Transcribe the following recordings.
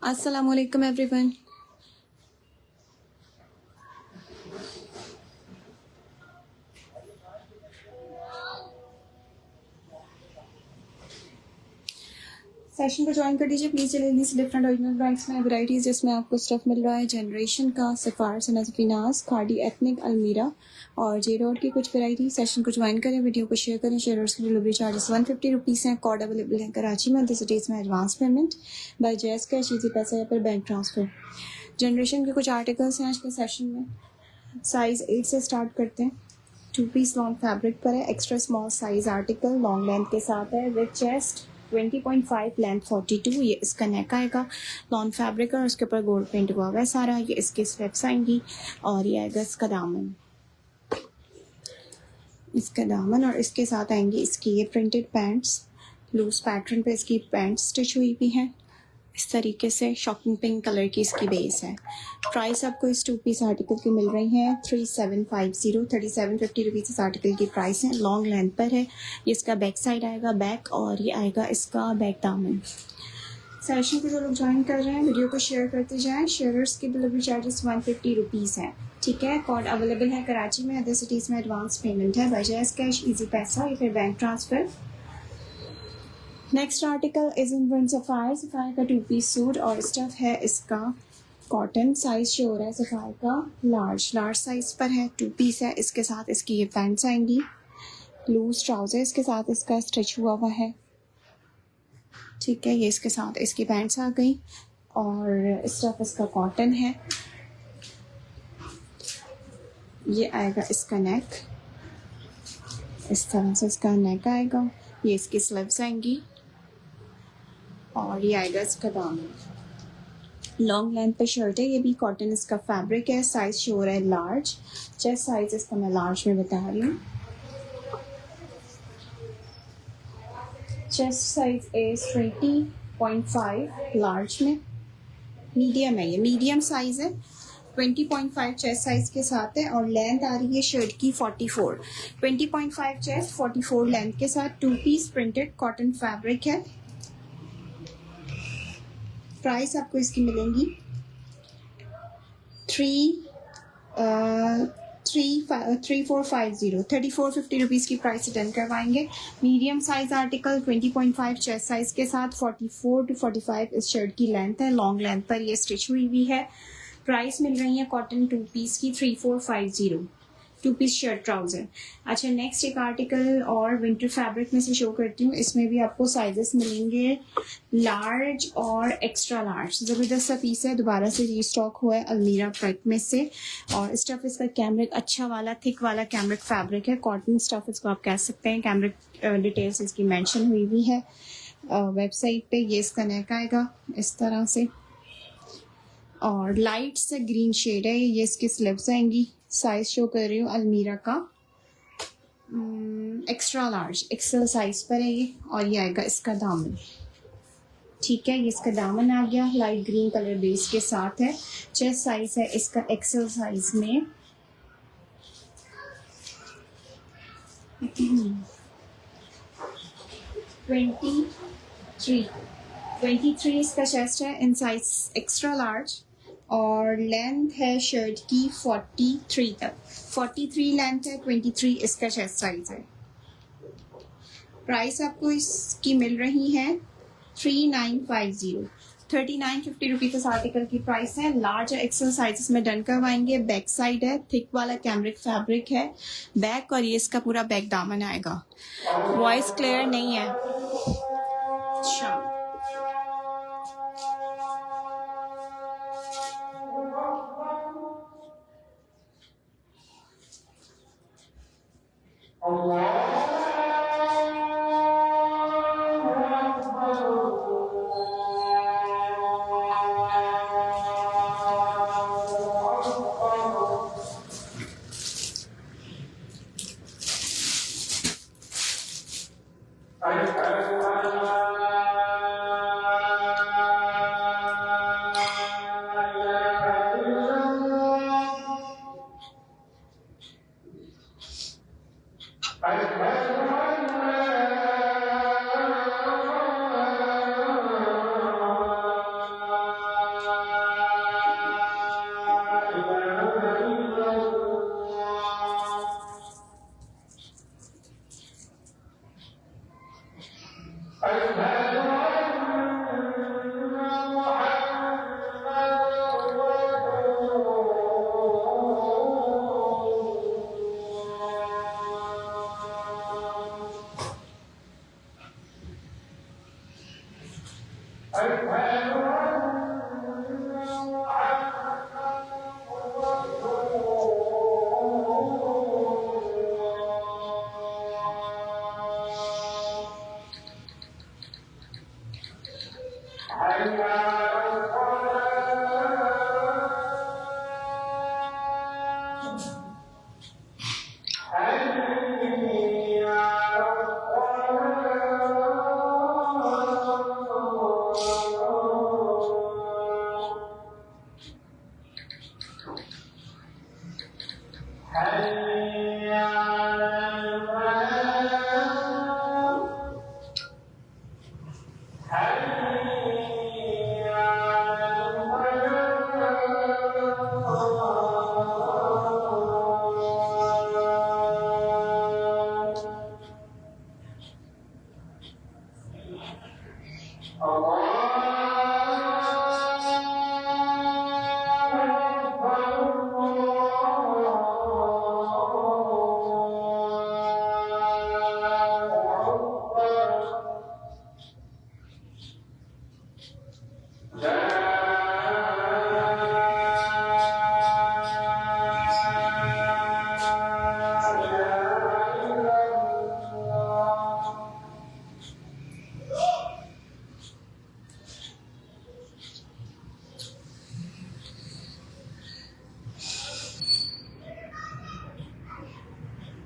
Assalamualaikum everyone. Session को join कर दीजिए प्लीज़। जल्दी से डिफरेंट ओरिजिनल ब्रांड्स में वैराइटीज़ जिसमें आपको स्टफ़ मिल रहा है जनरेशन का, सफ़ार, सनज़फिनास, खाड़ी एथनिक, अलमीरा और जे रोड की कुछ वैराइटी। सेशन को ज्वाइन करें, वीडियो को शेयर करें। शेयर्स की डिलीवरी चार्जेस 150 रुपीज़ हैं। कोड अवेलेबल है कराची में, 10 सिटीज़ में advance payment by jazz cash, easy पैसा या फिर बैंक ट्रांसफ़र। जनरेशन के कुछ आर्टिकल्स हैं आज के सेशन में। साइज़ 8 से स्टार्ट करते हैं। 2 पीस लॉन्ग फैब्रिक पर है। Extra small size article long length के साथ है विद चेस्ट 20.5 लेंथ 42। ये इसका नेक आएगा लॉन्ग फैब्रिक और उसके ऊपर गोल्ड पेंट हुआ हुआ है सारा। ये इसकी स्लिप्स आएंगी और ये आएगा इसका दामन, और इसके साथ आएंगी इसकी ये प्रिंटेड पैंट्स। लूज पैटर्न पे इसकी पैंट स्टिच हुई भी है इस तरीके से। शॉकिंग पिंक कलर की इसकी बेस है। प्राइस आपको इस 2 पीस आर्टिकल की मिल रही है 3750, 3750 रुपीज़ इस आर्टिकल की प्राइस है। लॉन्ग लेंथ पर है। ये इसका बैक साइड आएगा बैक, और ये आएगा इसका बैक दामन। सेशन को जो लोग ज्वाइन कर रहे हैं वीडियो को शेयर करते जाएं। शेयर्स की डिलीवरी चार्जेस 150 रुपीज़ है। ठीक है। कोड अवेलेबल है कराची में, अदर सिटीज़ में एडवांस पेमेंट है बाय जैज़ कैश, ईजी पैसा या फिर bank transfer. Next article is in print sapphire. Sapphire का 2 पीस सूट और स्टफ है इसका कॉटन। साइज शो हो रहा है सफ़ायर का लार्ज साइज पर है। 2 पीस है। इसके साथ इसकी ये पैंट्स आएंगी। लूज ट्राउजर इसके साथ इसका स्टिच हुआ हुआ है। ठीक है। ये इसके साथ इसकी पैंट्स आ गई और स्टफ इसका कॉटन है। ये आएगा इसका नेक, इस तरह से इसका नेक आएगा। ये इसकी स्लीव्स आएंगी और ये आएगा इसका दामन। लॉन्ग लेंथ पे शर्ट है। ये भी कॉटन इसका फैब्रिक है। साइज शो हो रहा है लार्ज। चेस्ट साइज इसका मैं लार्ज में बता रही हूँ। चेस्ट साइज इज 20.5 लार्ज में। मीडियम है, ये मीडियम साइज है। 20.5 चेस्ट साइज के साथ है और लेंथ आ रही है शर्ट की 44। 20.5 चेस्ट 44 लेंथ के साथ 2 पीस प्रिंटेड कॉटन फैब्रिक है। प्राइस आपको इसकी मिलेंगी 3450 रुपीज़ की प्राइस से डन करवाएंगे। Medium size article 20.5 chest size के साथ 44 to 45 इस शर्ट की लेंथ है। लॉन्ग लेंथ पर ये स्टिच हुई हुई है। प्राइस मिल रही है कॉटन 2 पीस की 3450, 2 पीस शर्ट ट्राउजर। अच्छा, नेक्स्ट एक आर्टिकल और विंटर फैब्रिक में से शो करती हूँ। इसमें भी आपको साइजेस मिलेंगे लार्ज और एक्स्ट्रा लार्ज। ज़बरदस्त सा पीस है, दोबारा से रीस्टॉक हुआ है अलमीरा प्रोडक्ट में से। और स्टफ इसका कैमरिक अच्छा वाला थिक वाला कैमरिक फैब्रिक है। कॉटन स्टफ इसको आप कह सकते हैं। कैमरिक डिटेल्स इसकी मेंशन हुई हुई है वेबसाइट पे। ये इसका नेक आएगा इस तरह से और लाइट से ग्रीन शेड है। ये इसकी स्लीव्स आएंगी। साइज शो कर रही हूँ अलमीरा का एक्स्ट्रा लार्ज एक्सेल साइज पर है ये। और ये आएगा इसका दामन। ठीक है। ये इसका दामन आ गया, लाइट ग्रीन कलर बेस के साथ है। चेस्ट साइज है इसका एक्सेल साइज में। ट्वेंटी थ्री इसका चेस्ट है इन साइज एक्स्ट्रा लार्ज और लेंथ है शर्ट की 43 तक। 43 लेंथ है, 23 इसका चेस्ट साइज है। प्राइस आपको इसकी मिल रही है 3950, 3950 रुपीज़ इस आर्टिकल की प्राइस है। लार्ज एक्सेल साइजेस में डन करवाएंगे। बैक साइड है, थिक वाला कैमरिक फैब्रिक है बैक और ये इसका पूरा बैक दामन आएगा। वॉइस क्लियर नहीं है। अच्छा,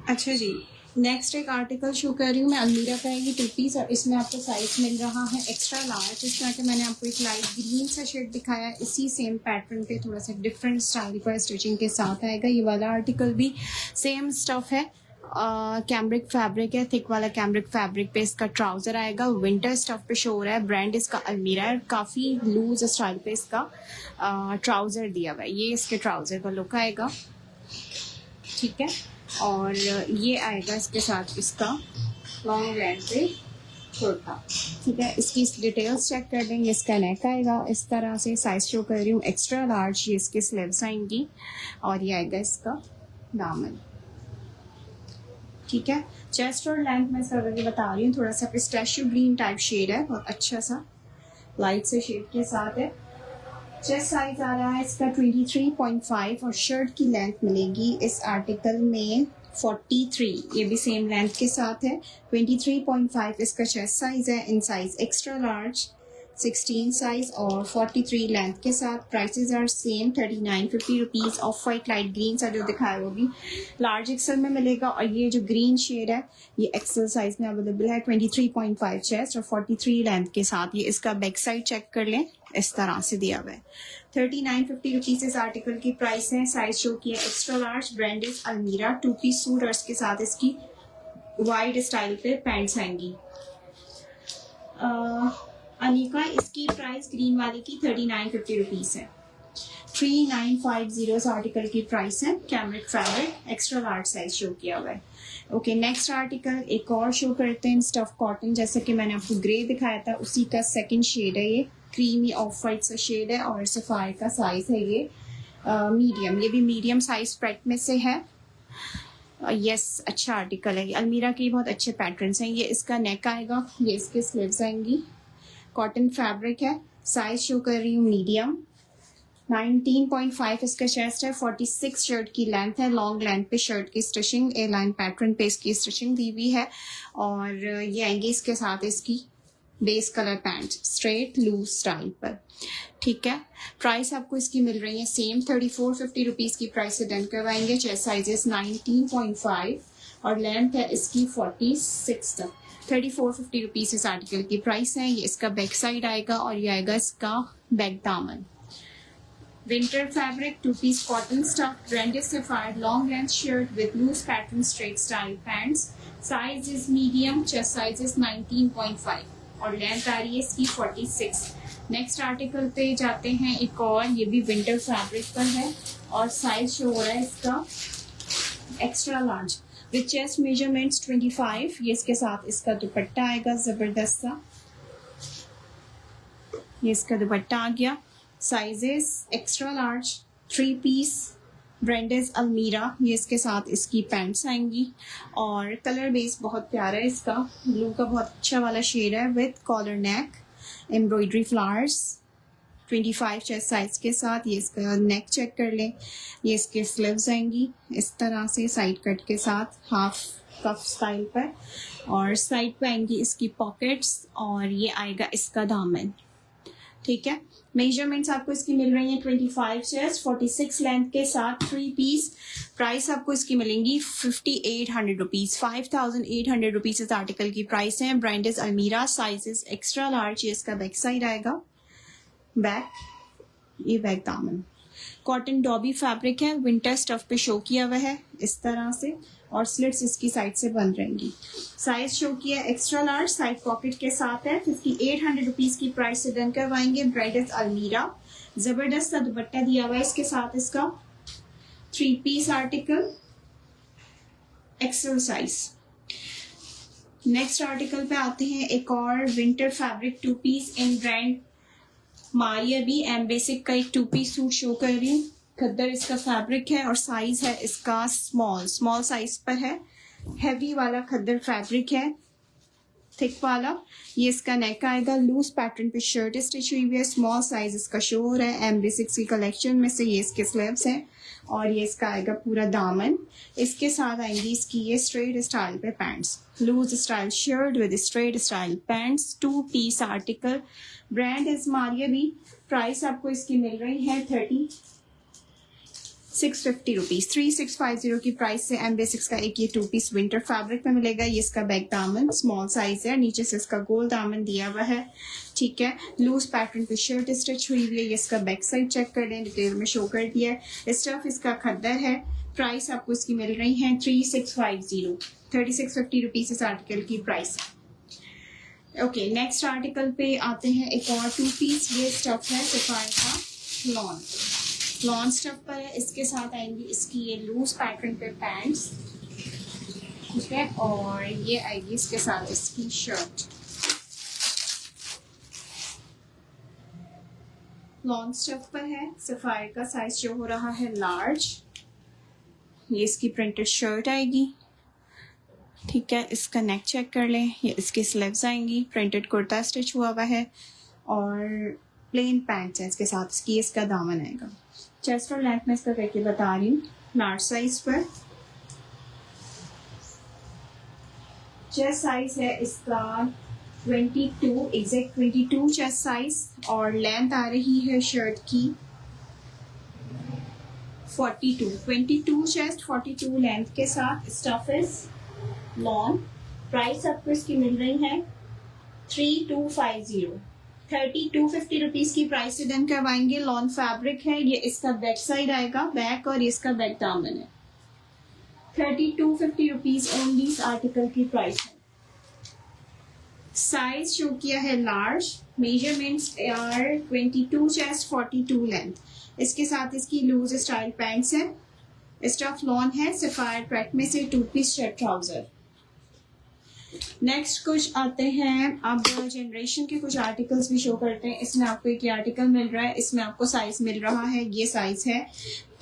अच्छा जी, नेक्स्ट एक आर्टिकल शो कर रही हूँ मैं, अलमीरा का है ये 2 पीस और इसमें आपको साइज मिल रहा है एक्स्ट्रा लार्ज। इस तरह के मैंने आपको एक लाइट ग्रीन सा शेड दिखाया है, इसी सेम पैटर्न पे थोड़ा सा डिफरेंट स्टाइल पर स्टिचिंग के साथ आएगा। ये वाला आर्टिकल भी सेम स्टफ है, कैमरिक फैब्रिक है, थिक वाला कैमरिक फैब्रिक पे इसका ट्राउजर आएगा, विंटर स्टफ पे शो हो रहा है, ब्रांड इसका अलमीरा है, काफ़ी लूज स्टाइल पे इसका ट्राउजर दिया हुआ है। ये इसके ट्राउजर का लुक आएगा, ठीक है। और ये आएगा इसके साथ इसका लॉन्ग लेंथ पे कुर्ता, ठीक है। इसकी डिटेल्स चेक कर लेंगे। इसका नेक आएगा इस तरह से, साइज शो कर रही हूँ एक्स्ट्रा लार्ज, ये इसकी स्लीव्स आएंगी और ये आएगा इसका दामन, ठीक है। चेस्ट और लेंथ मैं इसका अभी बता रही हूँ, थोड़ा सा पिस्ताशियो ग्रीन टाइप शेड है, बहुत अच्छा सा लाइट से शेड के साथ है। चेस्ट साइज आ रहा है इसका 23.5 और शर्ट की लेंथ मिलेगी इस आर्टिकल में 43, ये भी सेम लेंथ के साथ है। 23.5 इसका चेस्ट साइज है, in size extra large 16 size और 43 लेंथ के साथ। Prices are same 3950 rupees. Off white light green सा जो दिखाया वो भी लार्ज एक्सल में मिलेगा और ये जो ग्रीन शेड है ये एक्सल साइज में अवेलेबल है। 23.5 चेस्ट और 43 लेंथ के साथ। ये इसका बैक साइड चेक कर लें, इस तरह से दिया हुआ है। 3950 रुपीज़ इस आर्टिकल की प्राइस है। साइज शो किया एक्स्ट्रा लार्ज, ब्रांड इज अलमीरा। 2 पीस सूट और इसके साथ इसकी वाइड स्टाइल पे पैंट्स आएंगी। अनिका, इसकी प्राइस ग्रीन वाले की 3950 रुपीज़ है। 3950 इस आर्टिकल की प्राइस है। Cambric fabric, extra large size show किया हुआ है। ओके, नेक्स्ट आर्टिकल एक और शो करते हैं, स्टफ कॉटन। जैसे कि मैंने आपको ग्रे दिखाया था उसी का सेकंड शेड है, ये क्रीमी ऑफ वाइट सा शेड है और सफायर का साइज है ये मीडियम। ये भी मीडियम साइज स्प्रेड में से है। यस, अच्छा आर्टिकल है। अलमीरा के बहुत अच्छे पैटर्न्स हैं। ये इसका नेक आएगा, ये इसके स्लीव्स आएंगी। कॉटन फैब्रिक है, साइज शो कर रही हूँ मीडियम। 19.5 इसका चेस्ट है, 46 शर्ट की लेंथ है। लॉन्ग लेंथ पे शर्ट की स्टिचिंग ए लाइन पैटर्न पे इसकी स्टिचिंग दी हुई है और ये आएंगी इसके साथ इसकी base colour pant straight loose style पर, ठीक है। प्राइस आपको इसकी मिल रही है सेम 3450 रुपीज़ की प्राइस से डन करवाएंगे। चेस्ट साइजेस 19.5 और लेंथ है इसकी 46 तक। 3450 रुपीज़ इस आर्टिकल की प्राइस है। ये इसका बैक साइड आएगा और ये आएगा इसका बैक दामन। Winter fabric 2 piece cotton stuff, branded Sapphire long length shirt with loose pattern straight style pants. Size is medium, chest size is 19.5 और लेंथ आ रही है इसकी 46। नेक्स्ट आर्टिकल पे जाते हैं एक और, ये भी विंटर फैब्रिक पर है और साइज शो हो रहा है इसका extra large with chest measurements 25। ये इसके साथ इसका दुपट्टा आएगा जबरदस्त सा, ये इसका दुपट्टा आ गया। Sizes extra large 3 piece, brand is Almirah. ये इसके साथ इसकी पैंट्स आएंगी और कलर बेस बहुत प्यारा है इसका, ब्लू का बहुत अच्छा वाला शेड है with collar neck, embroidery flowers. 25 chest size के साथ। ये इसका नेक चेक कर लें, ये इसके स्लीव्स आएंगी इस तरह से साइड कट के साथ हाफ कफ स्टाइल पर और साइड पे आएंगी इसकी पॉकेट्स और ये आएगा इसका दामन, ठीक है। मेजरमेंट्स आपको इसकी मिल रही हैं 25 चेस्ट 46 लेंथ के साथ 3 पीस। प्राइस आपको इसकी मिलेंगी 5800 रुपीज़। 5800 रुपीज़ इस आर्टिकल की प्राइस है। ब्रांड इज अलमीरा। Sizes extra large. ये इसका बैक साइड आएगा, बैक, ये बैक दामन। कॉटन डॉबी फैब्रिक है, विंटर स्टफ पे शो किया हुआ है इस तरह से और स्लिट्स इसकी साइड से बंद रहेंगी। साइज शो किया एक्स्ट्रा लार्ज, साइड पॉकेट के साथ है। 5800 रुपीज़ की प्राइस से डन करवाएंगे। ब्रांड इज अलमीरा। जबरदस्त सा दुपट्टा दिया हुआ है इसके साथ इसका। 3 piece article, X L size. Next article पे आते हैं एक और winter fabric 2 piece in brand Maria B M basic का एक 2 पीस सूट शो कर रही हूँ। खद्दर इसका फैब्रिक है और साइज है इसका स्मॉल साइज पर है। हैवी वाला खद्दर फैब्रिक है, थिक वाला। ये इसका नेक आएगा, लूज पैटर्न पे शर्ट स्टिच हुई हुई है। स्मॉल साइज इसका शो हो रहा है। एम बेसिक्स की कलेक्शन में से ये इसके स्लीव्स हैं और ये इसका आएगा पूरा दामन। इसके साथ आएंगी इसकी ये स्ट्रेट स्टाइल पे pants, loose style shirt with straight style pants. 2 piece article. Brand is Maria B. Price आपको इसकी मिल रही है 650 रुपीज, 3650 की प्राइस से एम बेसिक्स का एक ये 2 पीस विंटर फैब्रिक में मिलेगा। ये इसका बैक दामन स्मॉल साइज है, नीचे से इसका गोल दामन दिया हुआ है, ठीक है। लूज पैटर्न पे शर्ट स्टिच हुई हुई है। ये इसका बैक साइड चेक कर लें, डिटेल में शो कर दिया है। स्टफ इसका खद्दर है। प्राइस आपको इसकी मिल रही है 3650, 3650 रुपीज इस आर्टिकल की प्राइस है। ओके, नेक्स्ट आर्टिकल पे आते हैं, एक और 2 पीस। ये स्टफ है सफायर का लॉन स्टफ पर है। इसके साथ आएंगी इसकी ये लूज पैटर्न पे पैंट्स, ठीक है, और ये आएगी इसके साथ इसकी शर्ट। लॉन स्टफ पर है, सफायर का साइज जो हो रहा है लार्ज। ये इसकी प्रिंटेड शर्ट आएगी, ठीक है। इसका नेक चेक कर लें, ये इसकी स्लीव्स आएंगी। प्रिंटेड कुर्ता स्टिच हुआ हुआ है और प्लेन पैंट्स है इसके साथ। इसका दामन आएगा। चेस्ट और लेंथ में इसका करके बता रही हूँ। लार्ज साइज पर चेस्ट साइज है इसका 22, एग्जैक्ट 22 चेस्ट साइज, और लेंथ आ रही है शर्ट की 22 चेस्ट 42 लेंथ के साथ। Stuff is lawn. प्राइस आपको इसकी मिल रही है 3250, 3250 रुपीज की प्राइस से डन करवाएंगे। लॉन फैब्रिक है। ये इसका बैक साइड आएगा, बैक, और इसका बैक दामन है। 3250 रुपीज ओनली इस आर्टिकल की प्राइस है। साइज शो किया है large. Measurements are 22 chest 42 length. इसके साथ इसकी लूज स्टाइल पैंट्स है। स्टफ लॉन है, सफायर पैट में से 2 पीस शर्ट ट्राउजर। नेक्स्ट कुछ आते हैं, अब जनरेशन के कुछ आर्टिकल्स भी शो करते हैं। इसमें आपको एक आर्टिकल मिल रहा है, इसमें आपको साइज मिल रहा है, ये साइज है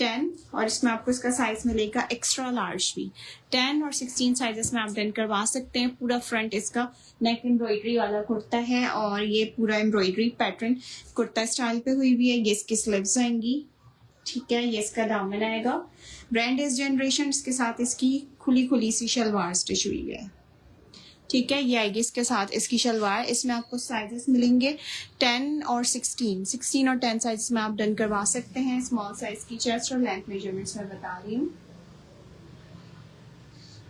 10, और इसमें आपको इसका साइज मिलेगा एक्स्ट्रा लार्ज भी। 10 और 16 साइजेस में आप डन करवा सकते हैं। पूरा फ्रंट इसका नेक एम्ब्रॉयडरी वाला कुर्ता है, और ये पूरा एम्ब्रॉयडरी पैटर्न कुर्ता स्टाइल पे हुई हुई है। ये इसकी स्लीव्स आएंगी, ठीक है। ये इसका दामन आएगा। Brand is generation. इसके साथ इसकी खुली खुली सी शलवार स्टिच हुई है, ठीक है। ये आएगी इसके साथ इसकी शलवार। इसमें आपको साइजेस मिलेंगे 10 और 16 और 10 साइज में आप डन करवा सकते हैं। स्मॉल साइज की चेस्ट और लेंथ मेजरमेंट्स में बता रही हूँ।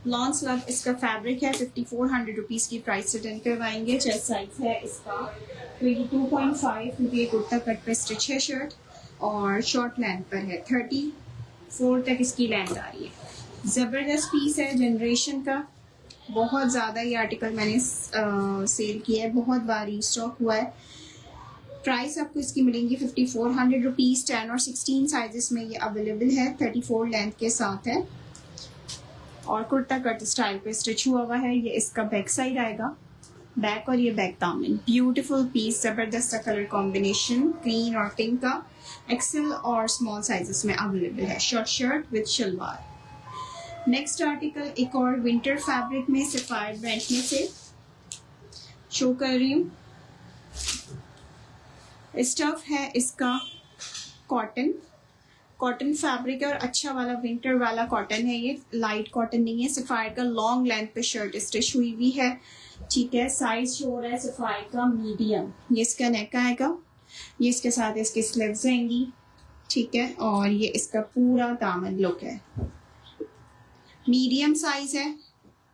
लॉन स्लग इसका फैब्रिक है। 5400 रुपीज की प्राइस से डन करवाएंगे। चेस्ट साइज है इसका 22.5, क्योंकि ये कुर्ता कट पे स्टिच है शर्ट, और शॉर्ट लेंथ पर है। 34 तक इसकी लेंथ आ रही है। जबरदस्त पीस है जनरेशन का। बहुत ज़्यादा ये आर्टिकल मैंने सेल किया है, बहुत बार स्टॉक हुआ है। प्राइस आपको इसकी मिलेंगी 5400 रुपीज़। 10 और 16 साइजेस में ये अवेलेबल है। 34 लेंथ के साथ है, और कुर्ता कट स्टाइल पे स्टिच हुआ हुआ है। ये इसका बैक साइड आएगा, बैक, और ये बैक दामन। ब्यूटीफुल पीस, जबरदस्त कलर कॉम्बिनेशन, ग्रीन और पिंक का। एक्सेल और स्मॉल साइजेस में अवेलेबल है। Short shirt with shalwar. Next article एक और विंटर फैब्रिक में सफायर ब्रांड में से शो कर रही हूँ। स्टफ है इसका कॉटन फैब्रिक है, और अच्छा वाला विंटर वाला कॉटन है। ये लाइट कॉटन नहीं है। सफायर का लॉन्ग लेंथ पे शर्ट स्टिच हुई हुई है, ठीक है। साइज शो हो रहा है सफायर का मीडियम। ये इसका नेक आएगा, ये इसके साथ इसकी स्लीव्स आएंगी, ठीक है, और ये इसका पूरा दामन लुक है। मीडियम साइज है।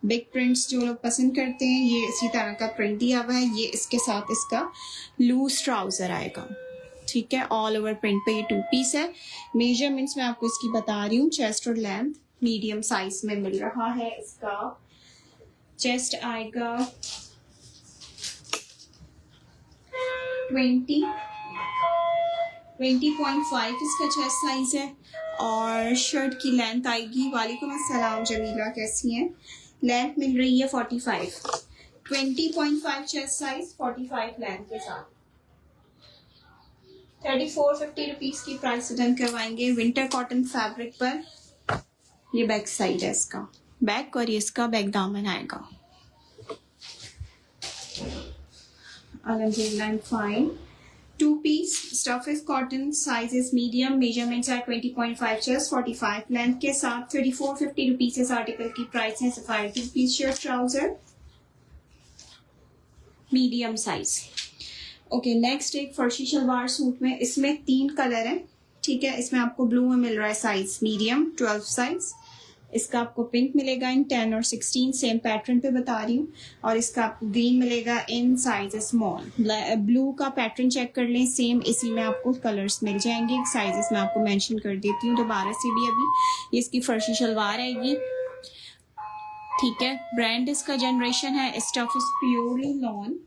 बिग प्रिंट्स जो लोग पसंद करते हैं, ये इसी तरह का प्रिंट दिया हुआ है। ये इसके साथ इसका लूज ट्राउजर आएगा, ठीक है। ऑल ओवर प्रिंट पे ये 2 पीस है। मेजरमेंट्स में आपको इसकी बता रही हूँ। चेस्ट और लेंथ मीडियम साइज में मिल रहा है। इसका चेस्ट आएगा 20.5 इसका चेस्ट साइज है, और शर्ट की लेंथ आएगी। वालेकुम अस्सलाम जमीला, कैसी हैं? लेंथ मिल रही है 45। 20.5 चेस्ट साइज, 45 लेंथ के साथ। 3450 रुपीज की प्राइस से डन करवाएंगे। विंटर कॉटन फैब्रिक पर ये बैक साइड है इसका, बैक, और ये इसका बैक दामन आएगा। अल्हम्दुलिल्लाह, fine. 2 piece, stuff is cotton, size is medium, measurements are 20.5 chest, 45 length के साथ। 3450 रुपीज इस आर्टिकल की प्राइस है। Sapphire 2 piece shirt trouser, medium size. Okay, next एक फर्शी शलवार सूट में, इसमें 3 कलर हैं, ठीक है, इसमें आपको ब्लू में मिल रहा है साइज मीडियम 12 साइज। इसका आपको पिंक मिलेगा इन 10 और 16, सेम पैटर्न पे बता रही हूँ। और इसका आपको ग्रीन मिलेगा इन साइज स्मॉल। ब्लू का पैटर्न चेक कर लें, सेम इसी में आपको कलर्स मिल जाएंगे। साइजेस मैं आपको मेंशन कर देती हूँ दोबारा से भी। अभी ये इसकी फर्शी शलवार आएगी, ठीक है। ब्रांड इसका जनरेशन है, स्टफ इज प्योरली लॉन।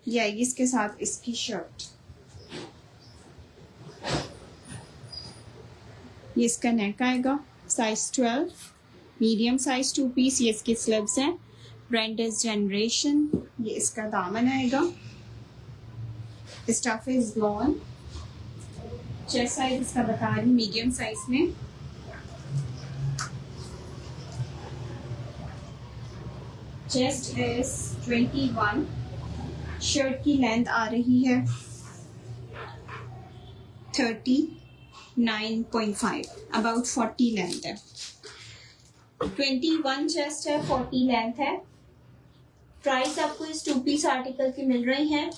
ये आएगी इसके साथ इसकी शर्ट। ये इसका नेक आएगा, साइज 12, मीडियम साइज 2 पीस। ये इसके स्लीव्स हैं, ब्रांड इज जनरेशन। ये इसका दामन आएगा, stuff is lawn. Chest size इसका बता रही हूँ मीडियम साइज में। Chest is 21। शर्ट की लेंथ आ रही है 39.5, अबाउट 40 लेंथ है। 21 चेस्ट है, 40 लेंथ है। प्राइस आपको इस 2 पीस आर्टिकल की मिल रही है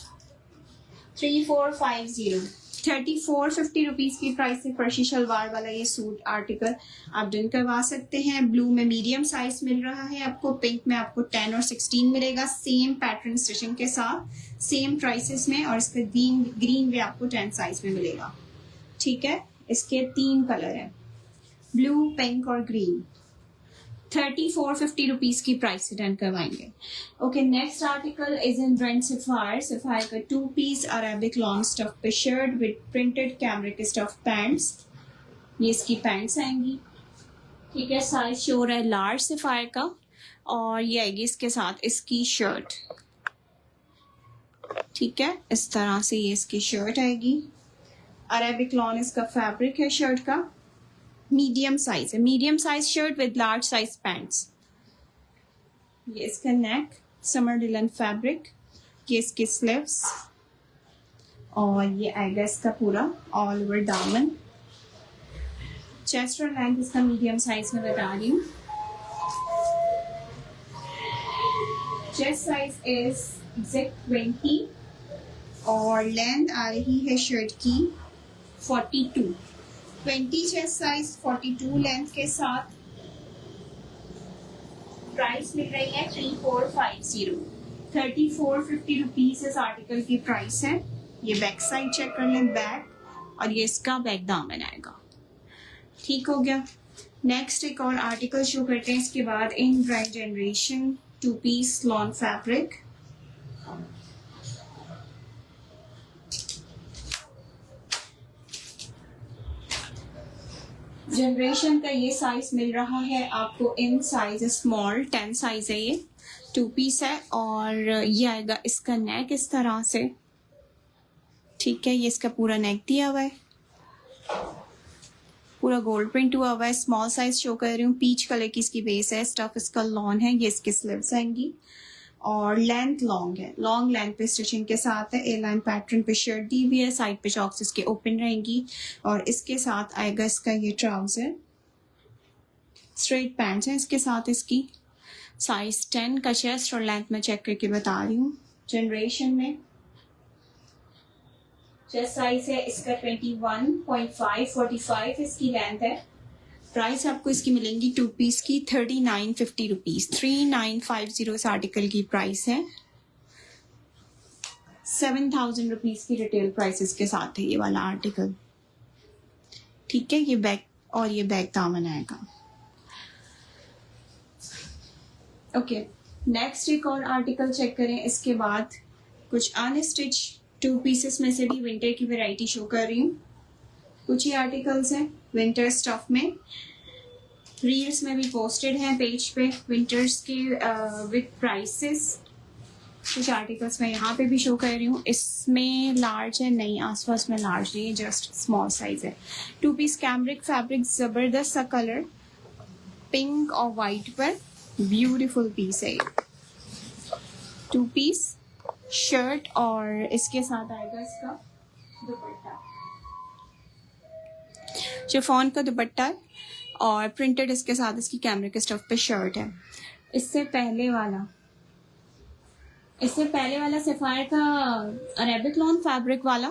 3450 रुपीज की प्राइस से फर्शी शलवार वाला ये सूट आर्टिकल आप डन करवा सकते हैं। ब्लू में मीडियम साइज मिल रहा है आपको, पिंक में आपको 10 और 16 मिलेगा, सेम पैटर्न स्टिचिंग के साथ, सेम प्राइसेस में। और इसका ग्रीन भी आपको 10 साइज में मिलेगा, ठीक है। इसके 3 कलर हैं, ब्लू, पिंक और ग्रीन। 3450 रुपीज की प्राइस से डन करवाएंगे। Okay, next article is in brand sapphire. Sapphire का 2 पीस अरेबिक लॉन्ग स्टफ पे shirt with printed cambric stuff pants. ये इसकी पैंट्स आएंगी, ठीक है। साइज शो रहा है लार्ज सफायर का। और ये आएगी इसके साथ इसकी शर्ट, ठीक है। इस तरह से ये इसकी शर्ट आएगी। अरेबिक लॉन इसका फैब्रिक है शर्ट का, मीडियम साइज है, medium size shirt with large size pants. ये इसका नेक, समर लिनन फैब्रिक। ये इसके स्लीव्स और ये आएगा इसका पूरा ऑल ओवर दामन। चेस्ट और लेंथ इसका मीडियम साइज में बता रही हूँ। चेस्ट साइज इज एग्जैक्ट 20 और लेंथ आ रही है शर्ट की 42। 20 चेस्ट साइज, 42 लेंथ के साथ प्राइस मिल रही है 3450। 3450 रुपीज इस आर्टिकल की प्राइस है। ये बैक साइड चेक कर लें, बैक, और ये इसका बैक दामन आएगा, ठीक हो गया। नेक्स्ट एक और आर्टिकल शो करते हैं इसके बाद। In brand generation 2 piece lawn fabric. Generation का ये साइज मिल रहा है आपको इन साइज स्मॉल, 10 साइज है। ये 2 पीस है और ये आएगा इसका नेक इस तरह से, ठीक है। ये इसका पूरा नेक दिया हुआ है, पूरा गोल्ड प्रिंट हुआ हुआ है। स्मॉल साइज शो कर रही हूँ, पीच कलर की इसकी बेस है। स्टफ इसका लॉन है। ये इसके स्लीव्स आएंगी और लेंथ लॉन्ग है, लॉन्ग लेंथ पे स्टिचिंग के साथ है। ए लाइन पैटर्न पे शर्ट दी हुई है, साइड पे चॉक्स इसके ओपन रहेंगी और इसके साथ आएगा इसका ये ट्राउजर। स्ट्रेट पैंट्स है इसके साथ इसकी। साइज 10 का चेस्ट और लेंथ में चेक करके बता रही हूँ। जनरेशन में चेस्ट साइज है इसका 21.5, 45 इसकी लेंथ है। प्राइस आपको इसकी मिलेंगी 2 पीस की 3950 रुपीज। 3950 इस आर्टिकल की प्राइस है। 7000 रुपीज की रिटेल प्राइसेस के साथ है ये वाला आर्टिकल, ठीक है। ये बैक और ये बैक दामन आएगा। ओके, नेक्स्ट एक और आर्टिकल चेक करें इसके बाद। कुछ अनस्टिच 2 पीसेस में से भी विंटर की वैरायटी शो कर रही हूँ। कुछ ही आर्टिकल्स हैं विंटर स्टफ में, रील्स में भी पोस्टेड हैं पेज पे विंटर्स के विद प्राइसेस। कुछ आर्टिकल्स मैं यहाँ पे भी शो कर रही हूँ। इसमें लार्ज है नहीं, आसपास में लार्ज नहीं है, जस्ट स्मॉल साइज है। 2 पीस कैमरिक फैब्रिक, जबरदस्त सा कलर, पिंक और वाइट पर ब्यूटीफुल पीस है। 2 पीस शर्ट और इसके साथ आएगा इसका दुपट्टा, शिफॉन का दुपट्टा और प्रिंटेड इसके साथ इसकी कैमरिक स्टफ पे शर्ट है। इससे पहले वाला सफायर का अरेबिक लॉन फैब्रिक वाला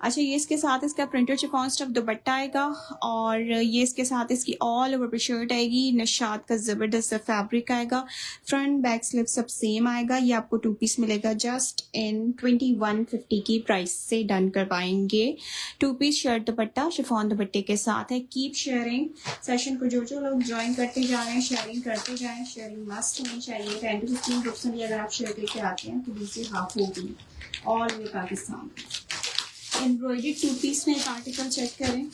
अच्छा, ये इसके साथ इसका प्रिंटेड शिफॉन स्टफ दुपट्टा आएगा और ये इसके साथ इसकी ऑल ओवर पे शर्ट आएगी। निशात का ज़बरदस्त फैब्रिक आएगा। फ्रंट बैक स्लिप सब सेम आएगा। ये आपको 2 पीस मिलेगा जस्ट इन 2150 की प्राइस से डन करवाएंगे। 2 पीस शर्ट दुपट्टा शिफॉन दुपट्टे के साथ है। कीप शेयरिंग सेशन को जो लोग ज्वाइन करते जा रहे हैं शेयरिंग करते जाएं। शेयरिंग मस्ट होनी चाहिए। 10 to 15% अगर आप शेयर करके आते हैं तो दूसरी हाफ होगी all over Pakistan. Embroidered 2 piece में एक आर्टिकल चेक करें।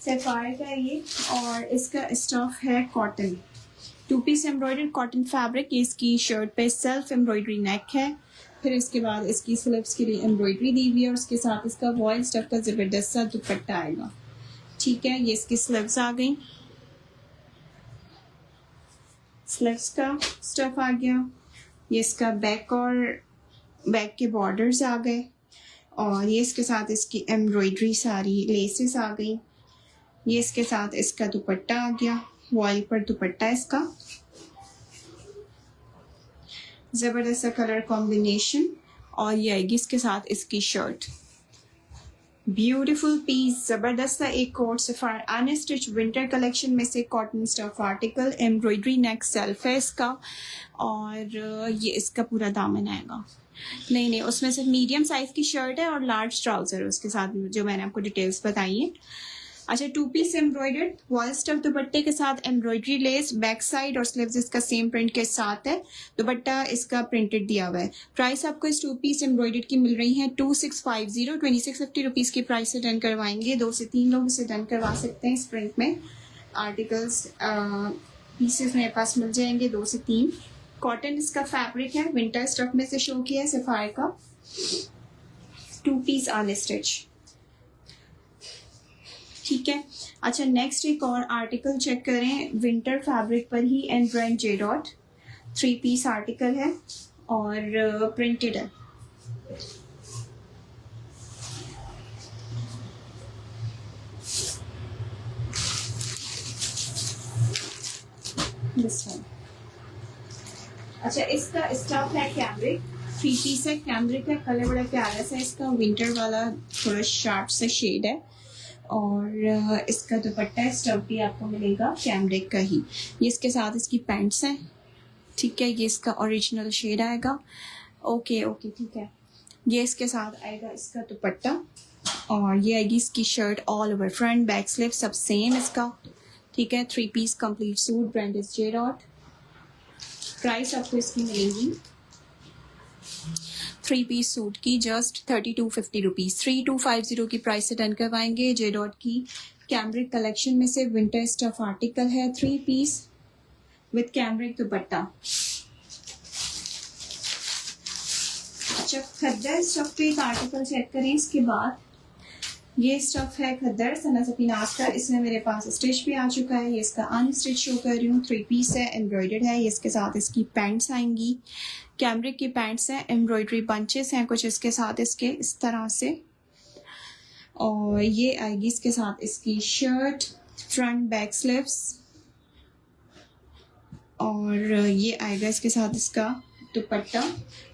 सैफायर का ये और इसका स्टफ है cotton. 2 piece embroidered cotton fabric. ये इसकी शर्ट पे सेल्फ एम्ब्रॉयडरी नेक है। फिर इसके बाद इसकी स्लिप्स के लिए एम्ब्रॉयडरी दी हुई है और उसके साथ इसका वॉयल स्टफ का ज़बरदस्त सा दुपट्टा आएगा। ठीक है, ये इसकी स्लिप्स आ गई। स्लिप्स का स्टफ आ गया। ये इसका बैक और बैक के बॉर्डर्स आ गए और ये इसके साथ इसकी एम्ब्रॉयडरी सारी लेसेस आ गई। ये इसके साथ इसका दुपट्टा आ गया। वॉयल पर दुपट्टा इसका ज़बरदस्त कलर कॉम्बिनेशन और ये आएगी इसके साथ इसकी शर्ट। ब्यूटीफुल पीस ज़बरदस्त। एक coat Sapphire unstitch winter collection में से cotton stuff article. Embroidery neck self है इसका और ये इसका पूरा दामन आएगा। नहीं, उसमें सिर्फ मीडियम साइज़ की शर्ट है और लार्ज ट्राउज़र है उसके साथ जो मैंने आपको डिटेल्स बताई है। अच्छा, 2 पीस एम्ब्रॉयडर्ड वॉल स्टफ दुपट्टे के साथ एम्ब्रॉयडरी लेस बैक साइड और स्लीव्स इसका सेम प्रिंट के साथ है। दुपट्टा इसका प्रिंटेड दिया हुआ है। प्राइस आपको इस 2 पीस एम्ब्रॉयडर्ड की मिल रही है 2650 2650 रुपीज़ की प्राइस से डन करवाएंगे। 2 से 3 लोग इसे डन करवा सकते हैं। इस प्रिंट में आर्टिकल्स पीसेस मेरे पास मिल जाएंगे 2 से 3। कॉटन इसका फैब्रिक है। विंटर स्टफ में से शो किया है सफायर का। 2 पीस आल स्टिच। ठीक है। अच्छा, नेक्स्ट एक और आर्टिकल चेक करें। विंटर फैब्रिक पर ही and brand J dot 3 piece article है और प्रिंटेड है। अच्छा, इसका स्टफ है कैमरिक। 3 पीस है। कैमरिक है। कलर बड़ा प्यारा सा इसका विंटर वाला थोड़ा शार्प सा शेड है और इसका दुपट्टा स्टफ भी आपको मिलेगा कैमरिक का ही। ये इसके साथ इसकी पैंट्स हैं। ठीक है, ये इसका ओरिजिनल शेड आएगा। ओके ठीक है। ये इसके साथ आएगा इसका दुपट्टा और ये आएगी इसकी shirt all over. Front back slip सब सेम इसका। ठीक है, 3 piece complete suit brand is J dot. Price आपको इसकी मिलेगी 3 पीस सूट की जस्ट 3250 रुपीज़। 3250 की प्राइस से डन करवाएंगे। जे डॉट की कैमरिक कलेक्शन में से विंटर स्टफ आर्टिकल है 3 पीस विद कैमरिक दुपट्टा। अच्छा, खद्दर स्टफ पे एक आर्टिकल चेक करें। इसके बाद ये स्टफ है खद्दर सना सफीनाज का। इसमें मेरे पास स्टिच भी आ चुका है। ये इसका अनस्टिच शो कर रही हूँ। 3 पीस है। एम्ब्रॉयडर्ड है। ये इसके साथ इसकी पैंट्स आएंगी। कैमरिक की पैंट्स हैं। एम्ब्रॉयडरी बंचेस हैं कुछ इसके साथ इसके इस तरह से और ये आएगी इसके साथ इसकी शर्ट फ्रंट बैक स्लिप्स और ये आएगा इसके साथ इसका दुपट्टा।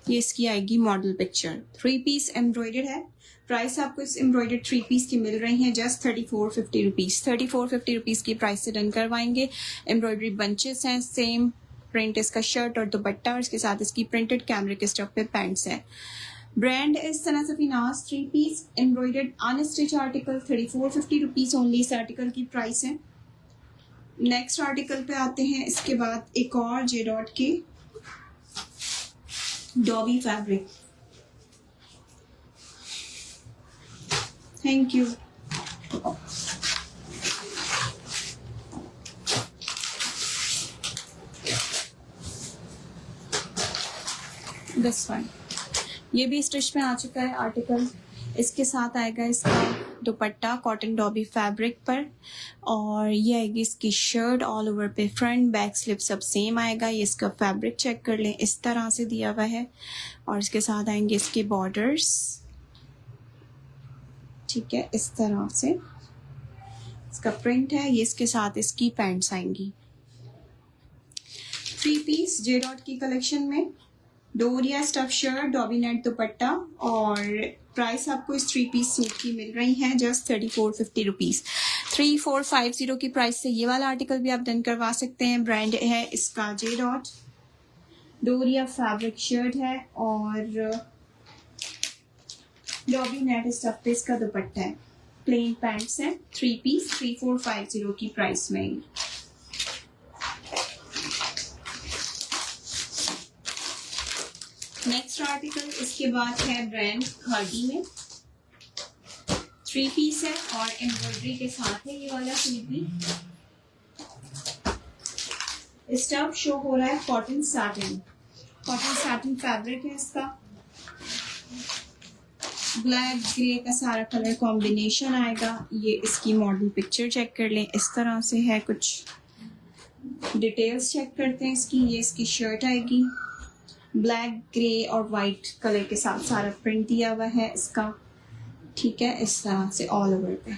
ये इसकी आएगी मॉडल पिक्चर। 3 पीस एम्ब्रॉयडर्ड है। प्राइस आपको इस एम्ब्रॉयडर्ड 3 पीस की मिल रही है जस्ट 3450 रुपीज़। 3450 रुपीज़ की प्राइस से डन करवाएंगे। एम्ब्रॉयडरी बंचेस हैं। सेम प्रिंट इसका शर्ट और दुपट्टा और इसके साथ इसकी प्रिंटेड कैमरिक स्टफ पे पैंट्स है। Brand is Sana Safinaz. 3 piece embroidered unstitch article 3450 rupees only इस आर्टिकल की प्राइस है। नेक्स्ट आर्टिकल पे आते हैं। इसके बाद एक और जे डॉट के dobby fabric. Thank you. This one ये भी स्टिच में आ चुका है आर्टिकल। इसके साथ आएगा इसका दुपट्टा कॉटन डॉबी फैब्रिक पर और ये आएगी इसकी शर्ट ऑल ओवर पे। फ्रंट बैक स्लिप सब सेम आएगा। ये इसका फैब्रिक चेक कर लें, इस तरह से दिया हुआ है और इसके साथ आएंगे इसके बॉर्डर्स। ठीक है, इस तरह से इसका प्रिंट है। ये इसके साथ इसकी पैंट्स आएंगी। 3 पीस जे डॉट की कलेक्शन में डोरिया स्टफ शर्ट, डॉबी नेट दुपट्टा और प्राइस आपको इस 3 पीस सूट की मिल रही है जस्ट 3450 रुपीज़। 3450 की प्राइस से ये वाला आर्टिकल भी आप डन करवा सकते हैं। ब्रांड है इसका जे डॉट। डोरिया फैब्रिक शर्ट है और डॉबी नेट स्टफ पे इसका दुपट्टा है। प्लेन पैंट्स है 3 पीस 3450 की प्राइस में। नेक्स्ट आर्टिकल इसके बाद है ब्रांड खादी में। 3 पीस है और एम्ब्रॉयडरी के साथ है ये वाला सूट भी। स्टफ शो हो रहा है कॉटन सैटिन फैब्रिक है इसका। ब्लैक ग्रे का सारा कलर कॉम्बिनेशन आएगा। ये इसकी मॉडल पिक्चर चेक कर लें, इस तरह से है। कुछ डिटेल्स चेक करते हैं इसकी। ये इसकी शर्ट आएगी, ब्लैक ग्रे और वाइट कलर के साथ सारा प्रिंट दिया हुआ है इसका। ठीक है, इस तरह से ऑल ओवर पे।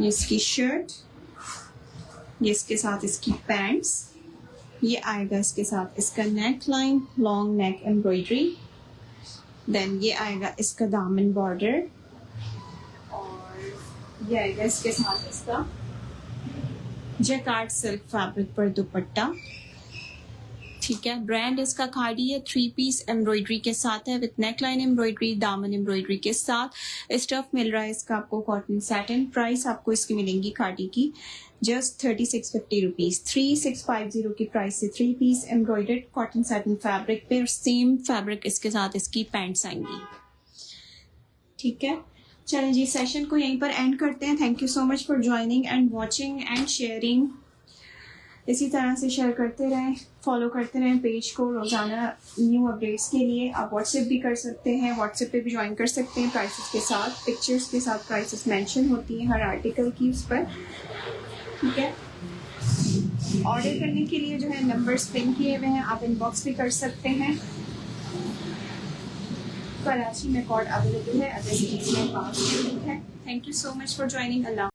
ये इसकी शर्ट, ये इसके साथ इसकी पैंट्स। ये आएगा इसके साथ इसका neckline, long neck embroidery. Then ये आएगा इसका दामन बॉर्डर और ये आएगा इसके साथ इसका जैकार्ड सिल्क फैब्रिक पर दुपट्टा। ठीक है, ब्रांड इसका खादी है। 3 पीस एम्ब्रॉयडरी के साथ है विद नेकलाइन एम्ब्रॉयडरी, दामन एम्ब्रॉयडरी के साथ। स्टफ मिल रहा है इसका आपको कॉटन सैटिन। प्राइस आपको इसकी मिलेंगी खादी की जस्ट 3650 रुपीज़। 3650 की प्राइस से 3 piece embroidered cotton satin fabric पे और सेम फैब्रिक इसके साथ इसकी पैंट्स आएंगी। ठीक है, चलें जी, सेशन को यहीं पर एंड करते हैं। Thank you so much for joining and watching and sharing. इसी तरह से शेयर करते रहें, फॉलो करते रहें पेज को रोज़ाना न्यू अपडेट्स के लिए। आप व्हाट्सएप भी कर सकते हैं, व्हाट्सएप पे भी ज्वाइन कर सकते हैं। प्राइसेस के साथ, पिक्चर्स के साथ प्राइसेस मेंशन होती हैं हर आर्टिकल की उस पर। ठीक है, ऑर्डर करने के लिए जो है नंबर्स पिन किए हुए हैं, आप इनबॉक्स भी कर सकते हैं। कराची में कॉर्ड अवेलेबल है, अदर सिटीज में पास है। Thank you so much for joining. Allah.